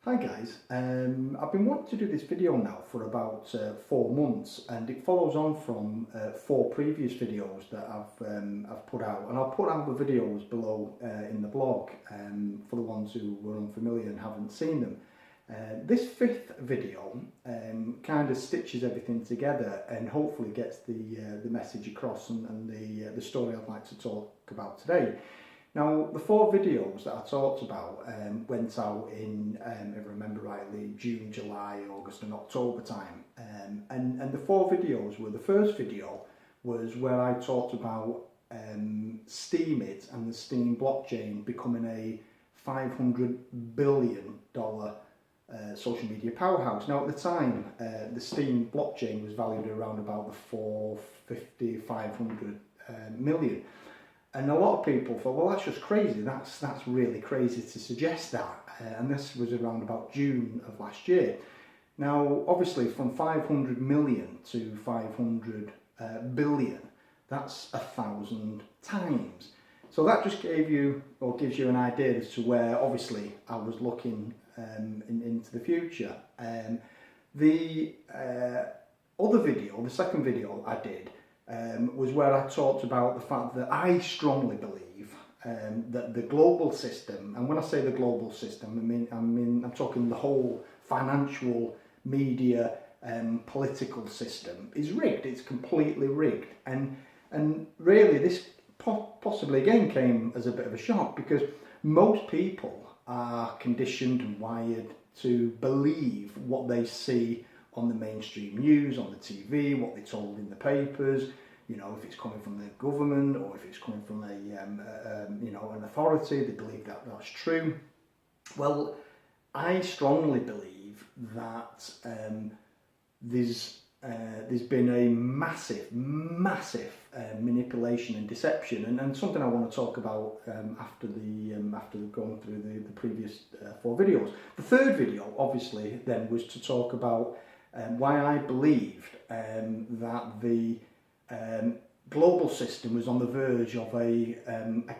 Hi guys, I've been wanting to do this video now for about 4 months, and it follows on from 4 previous videos that I've put out, and I'll put out the videos below in the blog for the ones who were unfamiliar and haven't seen them. This 5th video kind of stitches everything together and hopefully gets the message across and the story I'd like to talk about today. Now, the 4 videos that I talked about went out in, if I remember rightly, June, July, August and October time. And the 4 videos were, the first video was where I talked about Steemit and the Steem blockchain becoming a $500 billion social media powerhouse. Now, at the time, the Steem blockchain was valued around about the 450, 500 million. And a lot of people thought, well, that's just crazy. That's really crazy to suggest that. And this was around about June of last year. Now, obviously, from 500 million to 500 billion, that's 1,000 times. So that just gave you, or gives you an idea as to where, obviously, I was looking into the future. The other video, the second video I did, was where I talked about the fact that I strongly believe that the global system, and when I say the global system, I'm talking the whole financial, media, political system is rigged. It's completely rigged, and really this possibly again came as a bit of a shock, because most people are conditioned and wired to believe what they see on the mainstream news, on the TV, what they're told in the papers, you know, if it's coming from the government or if it's coming from an authority, they believe that that's true. Well, I strongly believe that there's been a massive manipulation and deception, and something I want to talk about after going through the previous 4 videos. The third video, obviously, then was to talk about why I believed that the global system was on the verge of a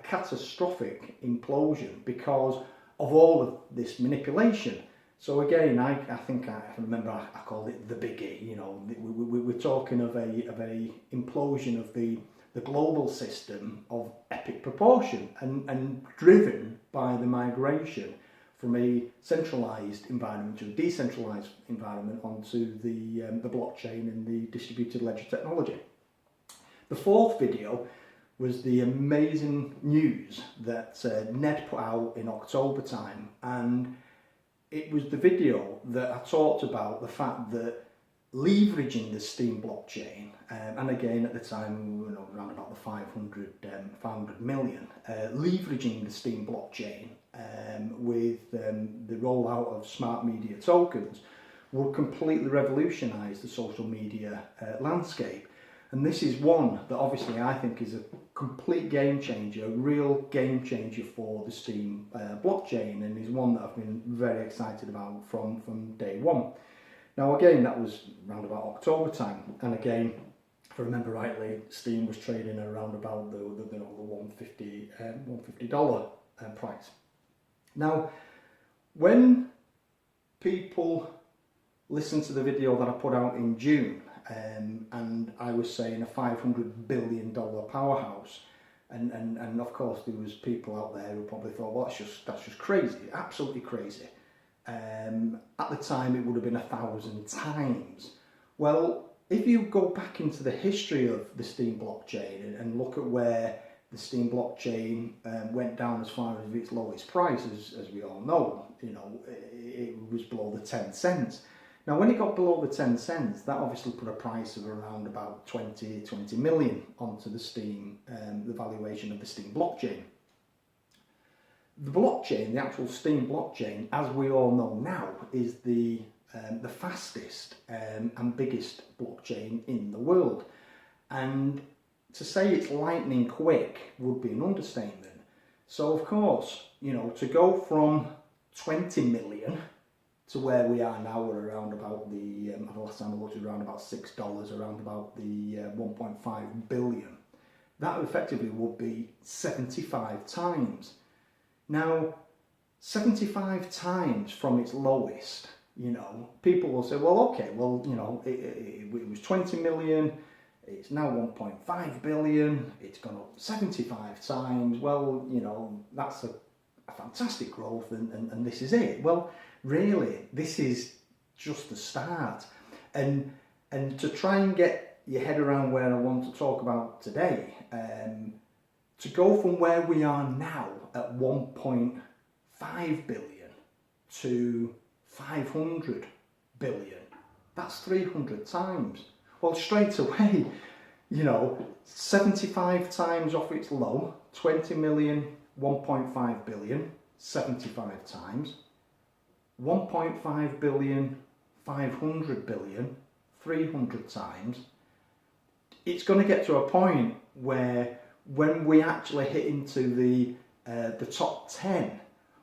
catastrophic implosion because of all of this manipulation. So again, I think I remember I called it the biggie. You know, we're talking of a implosion of the global system of epic proportion and driven by the migration from a centralised environment to a decentralised environment onto the blockchain and the distributed ledger technology. The 4th video was the amazing news that Ned put out in October time, and it was the video that I talked about the fact that leveraging the Steem blockchain, and again at the time, you know, around about the 500 million, leveraging the Steem blockchain with the rollout of smart media tokens would completely revolutionise the social media landscape. And this is one that obviously I think is a complete game changer, a real game changer for the Steem blockchain, and is one that I've been very excited about from day one. Now again, that was around about October time, and again, if I remember rightly, Steem was trading around about the $150 price. Now, when people listen to the video that I put out in June, and I was saying a $500 billion powerhouse, and of course there was people out there who probably thought, well, that's just crazy, absolutely crazy. At the time it would have been 1,000 times. Well, if you go back into the history of the Steem blockchain and look at where the Steem blockchain went down as far as its lowest price, as we all know, you know, it was below the 10 cents. Now, when it got below the 10 cents, that obviously put a price of around about 20 million onto the Steem, the valuation of the Steem blockchain. The blockchain, the actual Steem blockchain, as we all know now, is the fastest and biggest blockchain in the world. And to say it's lightning quick would be an understatement. So, of course, you know, to go from 20 million to where we are now, we're around about the last time I looked, around about $6, around about the 1.5 billion. That effectively would be 75 times. Now, 75 times from its lowest. People will say, well, okay, well, it was 20 million, it's now 1.5 billion, it's gone up 75 times. Well, that's a fantastic growth, and this is it. Well, really, this is just the start. And to try and get your head around where I want to talk about today, to go from where we are now at 1.5 billion to 500 billion, that's 300 times. Well, straight away, 75 times off its low, 20 million, 1.5 billion, 75 times, 1.5 billion, 500 billion, 300 times. It's going to get to a point where when we actually hit into the top 10,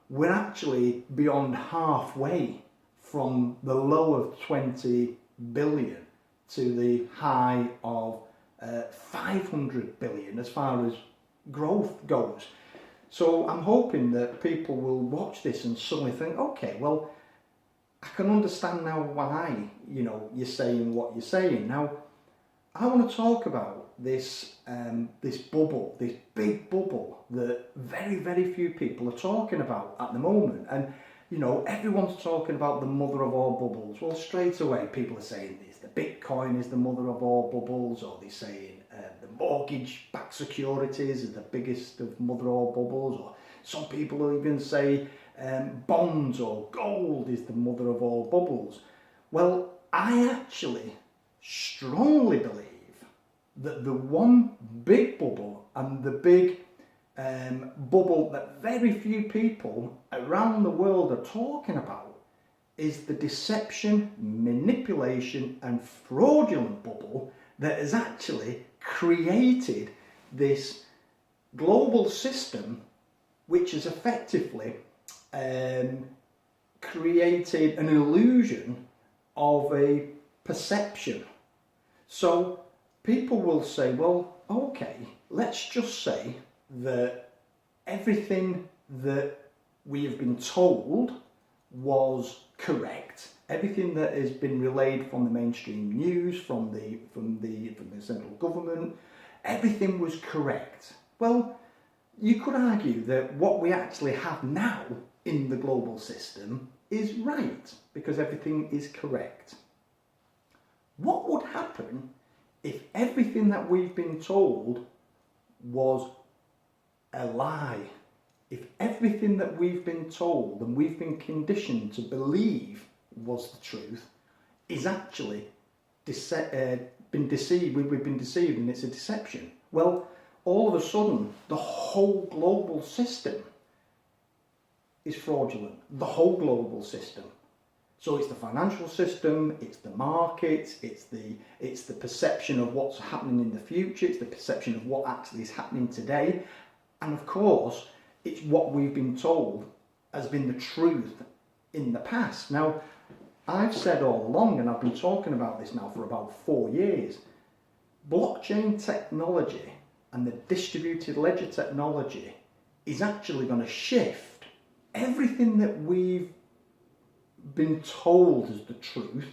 we're actually beyond halfway from the low of 20 billion to the high of 500 billion as far as growth goes. So I'm hoping that people will watch this and suddenly think, okay, well, I can understand now why, you're saying what you're saying. Now, I want to talk about this bubble, this big bubble that very, very few people are talking about at the moment. And, everyone's talking about the mother of all bubbles. Well, straight away, people are saying this, the Bitcoin is the mother of all bubbles, or they're saying the mortgage-backed securities is the biggest of mother of all bubbles, or some people will even say bonds or gold is the mother of all bubbles. Well, I actually strongly believe that the one big bubble and the big bubble that very few people around the world are talking about is the deception, manipulation and fraudulent bubble that has actually created this global system which has effectively created an illusion of a perception. So people will say, well, okay, let's just say that everything that we have been told was correct. Everything that has been relayed from the mainstream news, from the central government, everything was correct. Well, you could argue that what we actually have now in the global system is right, because everything is correct. What would happen if everything that we've been told was a lie? If everything that we've been told and we've been conditioned to believe was the truth is actually been deceived, we've been deceived and it's a deception. Well, all of a sudden, the whole global system is fraudulent. The whole global system. So it's the financial system, it's the markets, it's the perception of what's happening in the future, it's the perception of what actually is happening today, and of course, it's what we've been told has been the truth in the past. Now, I've said all along, and I've been talking about this now for about 4 years, blockchain technology and the distributed ledger technology is actually going to shift everything that we've been told as the truth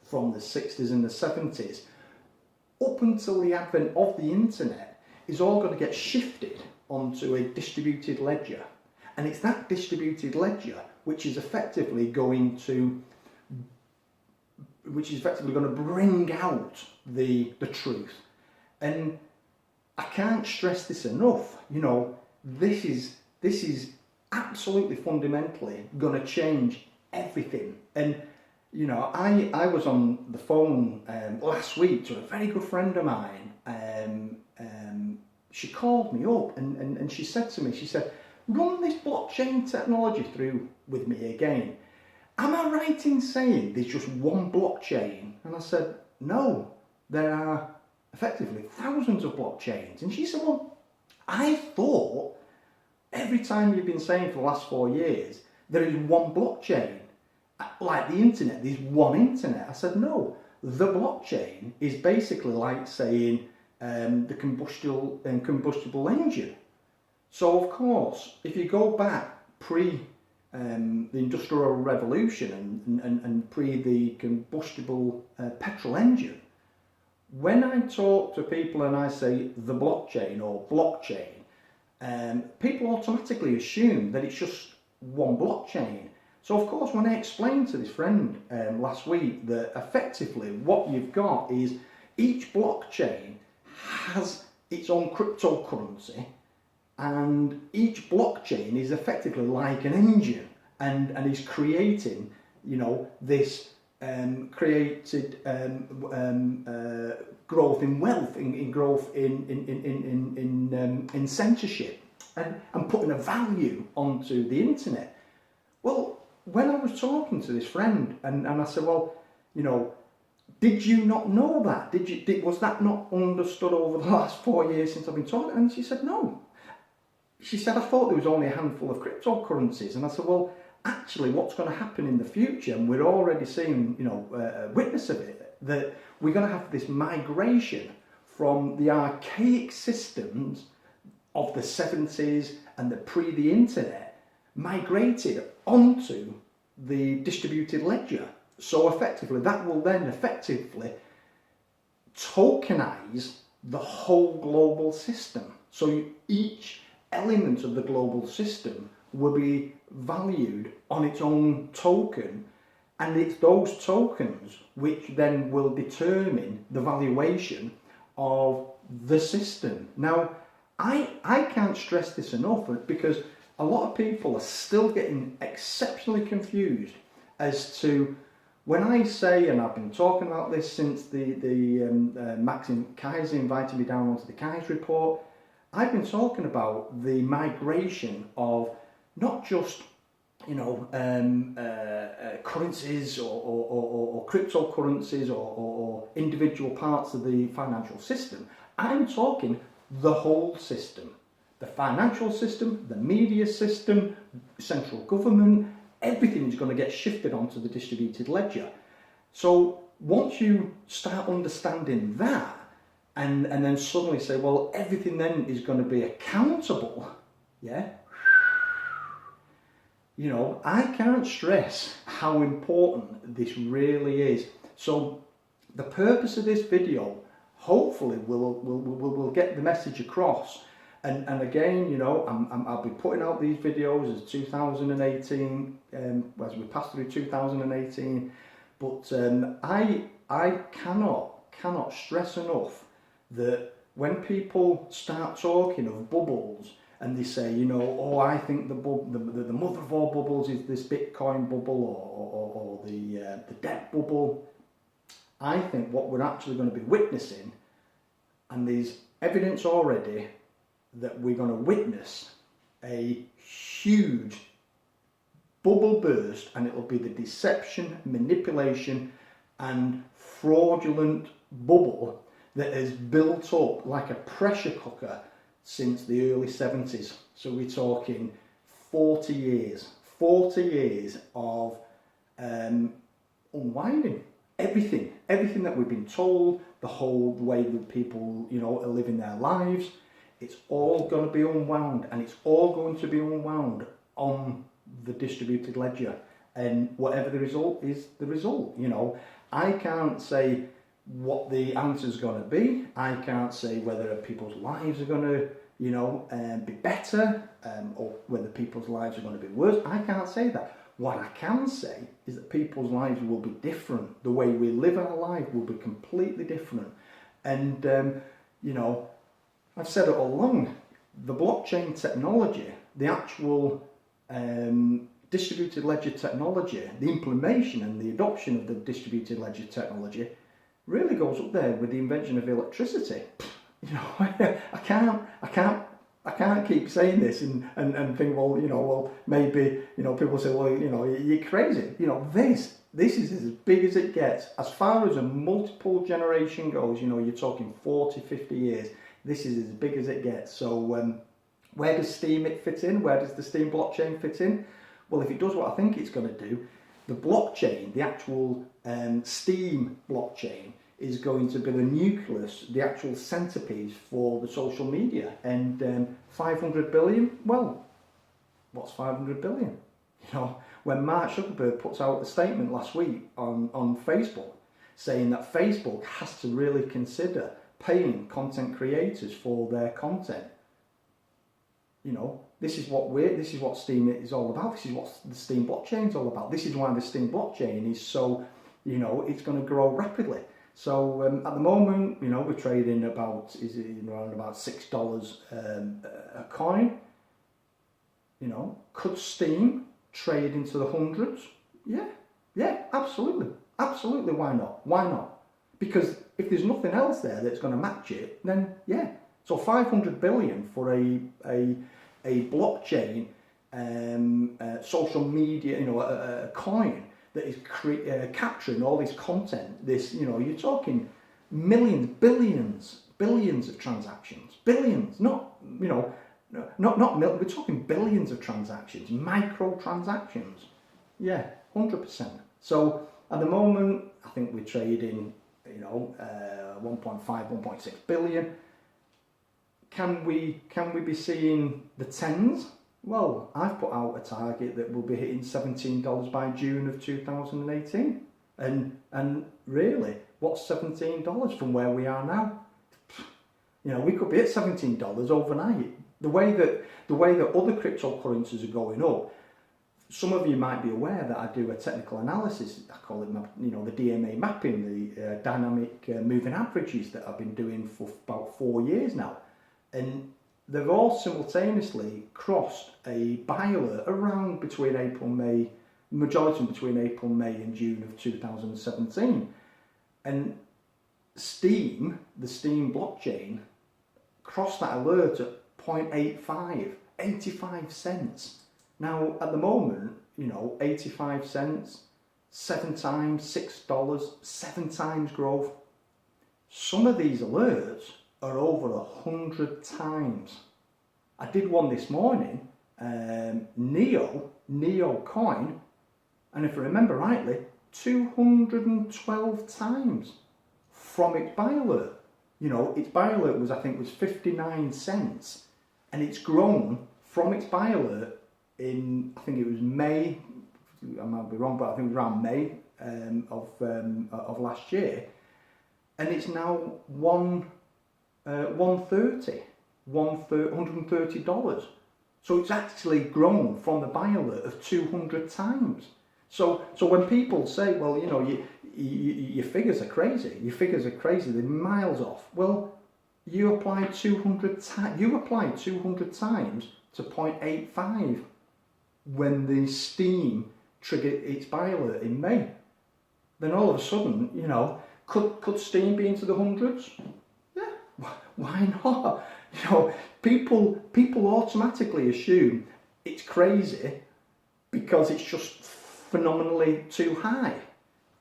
from the 60s and the 70s up until the advent of the internet is all going to get shifted onto a distributed ledger. And it's that distributed ledger which is effectively going to bring out the truth. And I can't stress this enough. This is absolutely fundamentally going to change everything. And I was on the phone last week to a very good friend of mine. She called me up and she said to me, she said, run this blockchain technology through with me again. Am I right in saying there's just one blockchain? And I said, no, there are effectively thousands of blockchains. And she said, well, I thought every time you've been saying for the last 4 years, there is one blockchain. Like the internet, there's one internet. I said, no, the blockchain is basically like saying the combustible engine. So of course, if you go back pre the Industrial Revolution and pre the combustible petrol engine, when I talk to people and I say the blockchain or blockchain, people automatically assume that it's just one blockchain. So of course, when I explained to this friend last week that effectively what you've got is each blockchain has its own cryptocurrency, and each blockchain is effectively like an engine and is creating, you know, this created growth in wealth, in growth in censorship, and putting a value onto the internet. Well, when I was talking to this friend, and I said, well, you know, did you not know that? Was that not understood over the last 4 years since I've been talking? And she said, no. She said, I thought there was only a handful of cryptocurrencies. And I said, well, actually, what's going to happen in the future, and we're already seeing, you know, a witness of it, that we're going to have this migration from the archaic systems of the 70s and the the internet, migrated onto the distributed ledger. So effectively, that will then effectively tokenize the whole global system. So each element of the global system will be valued on its own token, and it's those tokens which then will determine the valuation of the system. Now, I can't stress this enough, because a lot of people are still getting exceptionally confused as to, when I say, and I've been talking about this since Maxim Kaiser invited me down onto the Kaiser report, I've been talking about the migration of not just, you know, currencies or cryptocurrencies or individual parts of the financial system. I'm talking the whole system. The financial system, the media system, central government, everything is going to get shifted onto the distributed ledger. So once you start understanding that, and then suddenly say, well, everything then is going to be accountable, yeah? You know, I can't stress how important this really is. So the purpose of this video, hopefully, will get the message across. And again, you know, I'll be putting out these videos as 2018, as we pass through 2018. But I cannot stress enough that when people start talking of bubbles, and they say, you know, oh, I think the mother of all bubbles is this Bitcoin bubble or the debt bubble, I think what we're actually going to be witnessing, and there's evidence already that we're going to witness a huge bubble burst, and it'll be the deception, manipulation and fraudulent bubble that has built up like a pressure cooker since the early 70s. So we're talking 40 years of unwinding everything that we've been told, the whole way that people, you know, are living their lives. It's all going to be unwound, and it's all going to be unwound on the distributed ledger. And whatever the result is, the result. You know, I can't say what the answer is going to be. I can't say whether people's lives are going to, you know, be better, or whether people's lives are going to be worse. I can't say that. What I can say is that people's lives will be different. The way we live our life will be completely different. And, you know, I've said it all along, the blockchain technology, the actual distributed ledger technology, the implementation and the adoption of the distributed ledger technology really goes up there with the invention of electricity. You know, I can't keep saying this and think, well, you know, well, maybe, you know, people say, well, you know, you're crazy. You know, this is as big as it gets. As far as a multiple generation goes, you know, you're talking 40, 50 years. This is as big as it gets. So where does Steam fit in? Where does the Steam blockchain fit in? Well, if it does what I think it's going to do, the blockchain, the actual Steam blockchain, is going to be the nucleus, the actual centerpiece for the social media. And 500 billion, well, what's 500 billion? You know, when Mark Zuckerberg puts out a statement last week on Facebook saying that Facebook has to really consider paying content creators for their content. You know, this is what Steam is all about. This is what the Steam blockchain is all about. This is why the Steam blockchain is so, you know, it's going to grow rapidly. So at the moment, you know, we're trading about, around about $6 a coin. You know, could Steam trade into the hundreds? Yeah, absolutely. Absolutely, why not? Why not? Because if there's nothing else there that's going to match it, then yeah. So 500 billion for a blockchain, social media, you know, a coin that is capturing all this content. This, you know, you're talking millions, billions of transactions, billions, not, you know, not we're talking billions of transactions, micro transactions. Yeah, 100%. So at the moment, I think we're trading, you know, 1.5, 1.6 billion. Can we be seeing the tens? Well, I've put out a target that will be hitting $17 by June of 2018. And really, what's $17 from where we are now? You know, we could be at $17 overnight. The way that other cryptocurrencies are going up, some of you might be aware that I do a technical analysis. I call it, you know, the DMA mapping, the dynamic moving averages that I've been doing for about 4 years now. And they've all simultaneously crossed a buy alert around between April, May, majority between April, May and June of 2017. And Steam, the Steam blockchain, crossed that alert at 0.85, 85 cents. Now, at the moment, you know, 85 cents, 7 times, $6, 7 times growth. Some of these alerts are over 100 times. I did one this morning, Neo coin, and if I remember rightly, 212 times from its buy alert. You know, its buy alert was, I think, was 59 cents, and it's grown from its buy alert in, I think it was May, I might be wrong, but I think it was around May of last year, and it's now $130. So it's actually grown from the buy alert of 200 times. So when people say, well, you know, your figures are crazy, they're miles off. Well, you applied 200 times to 0.85 when the Steam triggered its buy alert in May. Then all of a sudden, you know, could Steam be into the hundreds? Yeah, why not? You know, people automatically assume it's crazy because it's just phenomenally too high.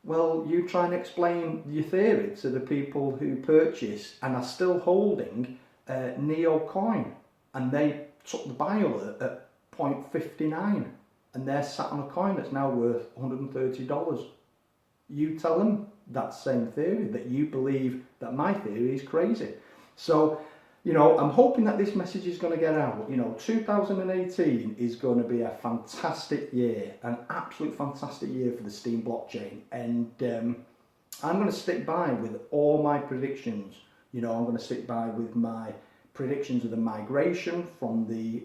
Well, you try and explain your theory to the people who purchase and are still holding Neo coin, and they took the buy alert at 0.59, and they're sat on a coin that's now worth $130. You tell them that same theory, that you believe that my theory is crazy. So, you know, I'm hoping that this message is going to get out. You know, 2018 is going to be a fantastic year, an absolute fantastic year for the Steam blockchain. And I'm going to stick by with all my predictions. You know, I'm going to stick by with my predictions of the migration from the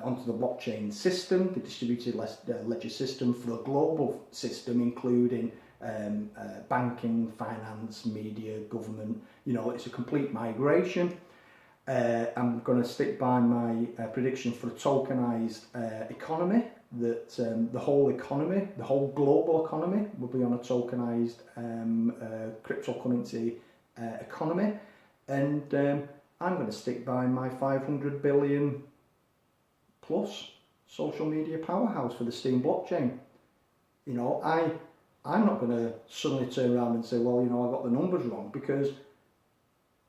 onto the blockchain system, the distributed ledger system, for a global system, including banking, finance, media, government. You know, it's a complete migration. I'm going to stick by my prediction for a tokenized economy, that the whole global economy will be on a tokenized cryptocurrency economy. And I'm going to stick by my 500 billion plus social media powerhouse for the Steam blockchain. You know, I'm not going to suddenly turn around and say, well, you know, I got the numbers wrong, because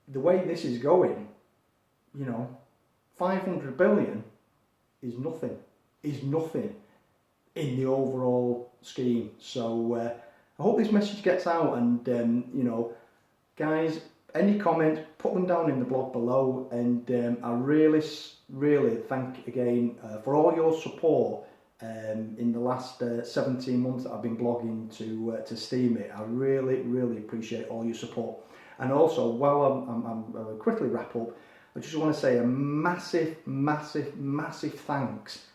the way this is going, you know, 500 billion is nothing in the overall scheme. So I hope this message gets out, and you know, guys, any comments, put them down in the blog below, and I really thank again for all your support in the last 17 months that I've been blogging to Steemit. I really appreciate all your support. And also, while I'll quickly wrap up, I just want to say a massive thanks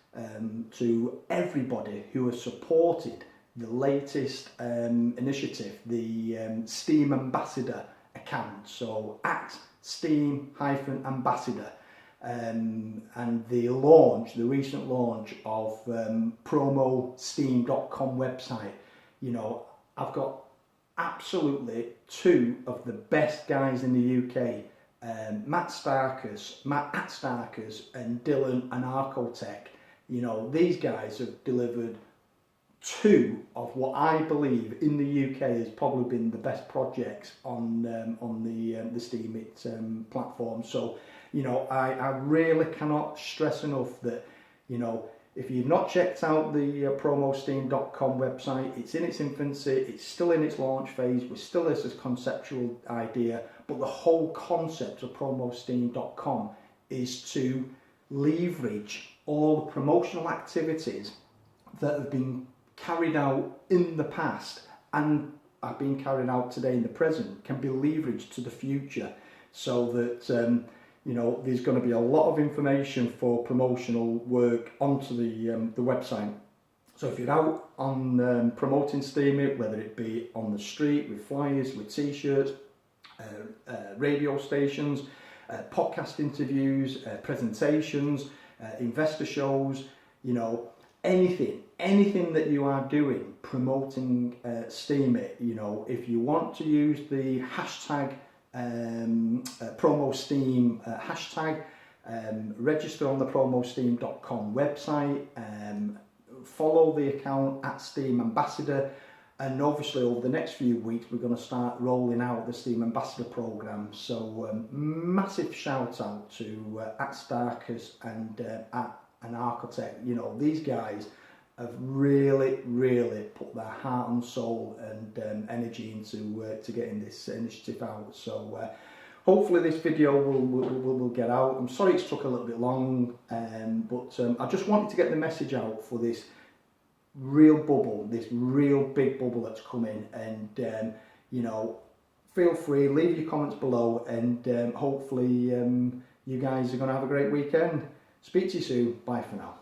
to everybody who has supported the latest initiative, the Steam Ambassador account. So at Steam-Ambassador, and the recent launch of promosteam.com website. You know, I've got absolutely two of the best guys in the UK, Matt at Starkers and Dylan and Arcotech. You know, these guys have delivered two of what I believe in the UK has probably been the best projects on the Steemit platform. So, you know, I really cannot stress enough that, you know, if you've not checked out the promosteam.com website, it's in its infancy, it's still in its launch phase, we're still as a conceptual idea, but the whole concept of promosteam.com is to leverage all the promotional activities that have been carried out in the past and are being carried out today in the present, can be leveraged to the future, so that you know, there's going to be a lot of information for promotional work onto the website. So if you're out on promoting Steemit, whether it be on the street with flyers, with t-shirts, radio stations, podcast interviews, presentations, investor shows, you know, anything that you are doing promoting Steemit, you know, if you want to use the hashtag promosteam hashtag, register on the promosteam.com website, follow the account at Steam Ambassador, and obviously over the next few weeks we're going to start rolling out the Steam Ambassador program. So massive shout out to at Starkers and at an Architect. You know, these guys have really put their heart and soul and energy into getting this initiative out. So hopefully this video will get out. I'm sorry it's took a little bit long, but I just wanted to get the message out for this real bubble, this real big bubble that's coming. And you know, feel free, leave your comments below, and hopefully you guys are going to have a great weekend. Speak to you soon. Bye for now.